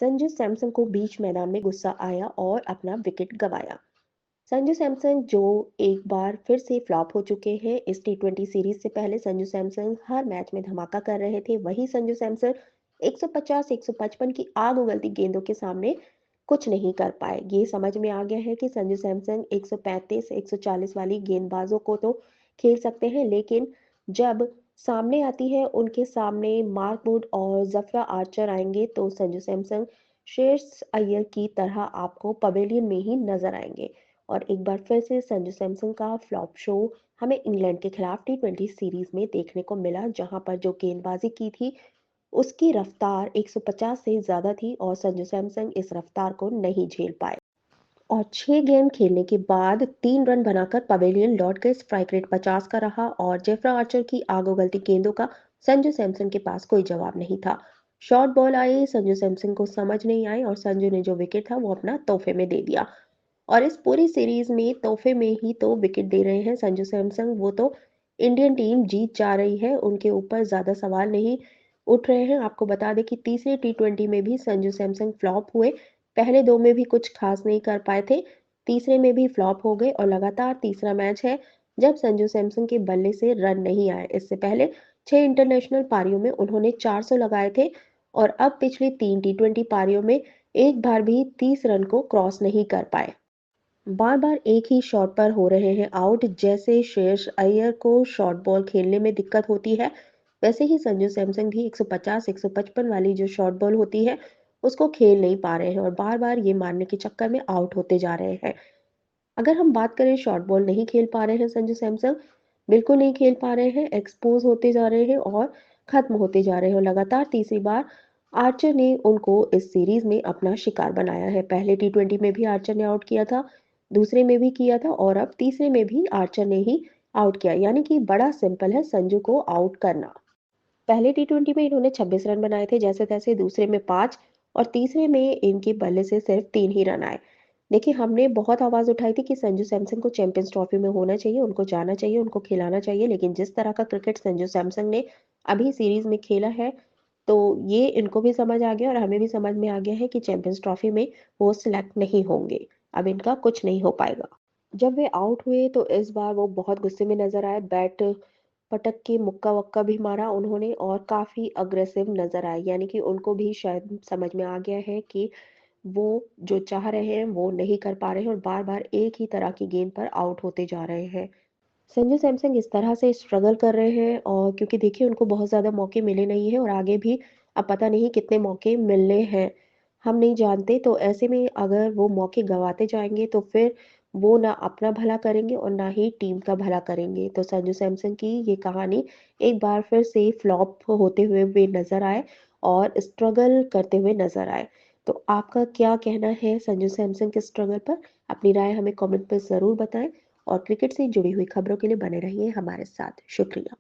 संजू सैमसन को बीच मैदान में गुस्सा आया और अपना विकेट गंवाया। संजू सैमसन जो एक बार फिर से फ्लॉप हो चुके हैं। इस टी20 सीरीज से पहले संजू सैमसन हर मैच में धमाका कर रहे थे। वही संजू सैमसन 150 155 की आग उगलती गेंदों के सामने कुछ नहीं कर पाए। ये समझ में आ गया है कि संजू सैमसन 135 140 वाली गेंदबाजों को तो खेल सकते हैं, लेकिन जब सामने आती है उनके सामने मार्क वुड और जफरा आर्चर आएंगे तो संजू सैमसन श्रेयस अय्यर की तरह आपको पवेलियन में ही नजर आएंगे। और एक बार फिर से संजू सैमसन का फ्लॉप शो हमें इंग्लैंड के खिलाफ टी20 सीरीज में देखने को मिला, जहां पर जो गेंदबाजी की थी उसकी रफ्तार 150 से ज्यादा थी और संजू सैमसन इस रफ्तार को नहीं झेल पाए और 6 गेंद खेलने के बाद 3 रन बनाकर पवेलियन लौट गए। स्ट्राइक रेट 50 का रहा और जेफ्रा आर्चर की आग उगलती गेंदों का संजू सैमसन के पास कोई जवाब नहीं था। शॉर्ट बॉल आए, संजू सैमसन को समझ नहीं आई और संजू ने जो विकेट था वो अपना तोहफे में दे दिया। और इस पूरी सीरीज में तोहफे में ही तो विकेट दे रहे हैं संजू सैमसन। वो तो इंडियन टीम जीत जा रही है, उनके ऊपर ज्यादा सवाल नहीं उठ रहे हैं। आपको बता दें कि तीसरे टी20 में भी संजू सैमसन फ्लॉप हुए। पहले दो में भी कुछ खास नहीं कर पाए थे, तीसरे में भी फ्लॉप हो गए और लगातार तीसरा मैच है जब संजू सैमसन के बल्ले से रन नहीं आए। इससे पहले 6 इंटरनेशनल पारियों में उन्होंने 400 लगाए थे और अब पिछली 3 टी20 पारियों में एक बार भी 30 रन को क्रॉस नहीं कर पाए। बार बार एक ही शॉट पर हो रहे हैं आउट। जैसे श्रेयस अय्यर को शॉर्ट बॉल खेलने में दिक्कत होती है, वैसे ही संजू सैमसन भी 150 155 वाली जो शॉर्ट बॉल होती है उसको खेल नहीं पा रहे हैं और बार बार ये मारने के चक्कर में आउट होते जा रहे हैं। अगर हम बात करें, शॉर्ट बॉल नहीं खेल पा रहे हैं संजू सैमसन, बिल्कुल नहीं खेल पा रहे हैं, एक्सपोज होते जा रहे हैं और खत्म होते जा रहे हैं। और लगातार तीसरी बार आर्चर ने उनको इस सीरीज में अपना शिकार बनाया है। पहले टी20 में भी आर्चर ने आउट किया था, दूसरे में भी किया था और अब तीसरे में भी आर्चर ने ही आउट किया। यानी कि बड़ा सिंपल है संजू को आउट करना। पहले टी20 में इन्होंने 26 रन बनाए थे जैसे तैसे, दूसरे में 5 और तीसरे में इनके बल्ले से सिर्फ 3 ही रन आए। देखिए, हमने बहुत आवाज उठाई थी कि संजू सैमसन को चैंपियंस ट्रॉफी में होना चाहिए, उनको जाना चाहिए, उनको खिलाना चाहिए, लेकिन जिस तरह का क्रिकेट संजू सैमसन ने अभी सीरीज में खेला है तो ये इनको भी समझ आ गया और हमें भी समझ में आ गया है कि चैंपियंस ट्रॉफी में वो सिलेक्ट नहीं होंगे। अब इनका कुछ नहीं हो पाएगा। जब वे आउट हुए तो इस बार वो बहुत गुस्से में नजर आए। बैट पटक के मुक्का वक्का भी मारा उन्होंने और काफी अग्रेसिव नजर आए। यानी कि उनको भी शायद समझ में आ गया है कि वो जो चाह रहे हैं वो नहीं कर पा रहे हैं और बार बार एक ही तरह की गेंद पर आउट होते जा रहे हैं। संजू सैमसन इस तरह से स्ट्रगल कर रहे हैं और क्योंकि देखिए उनको बहुत ज़्यादा मौके मिले नहीं हैं और आगे भी अब पता नहीं कितने मौके मिलने हैं, हम नहीं जानते। तो ऐसे में अगर वो मौके गंवाते जाएंगे तो फिर वो ना अपना भला करेंगे और ना ही टीम का भला करेंगे। तो संजू सैमसन की ये कहानी एक बार फिर से फ्लॉप होते हुए वे नजर आए और स्ट्रगल करते हुए नजर आए। तो आपका क्या कहना है संजू सैमसन के स्ट्रगल पर? अपनी राय हमें कमेंट पर ज़रूर बताएं और क्रिकेट से जुड़ी हुई खबरों के लिए बने रहिए हमारे साथ। शुक्रिया।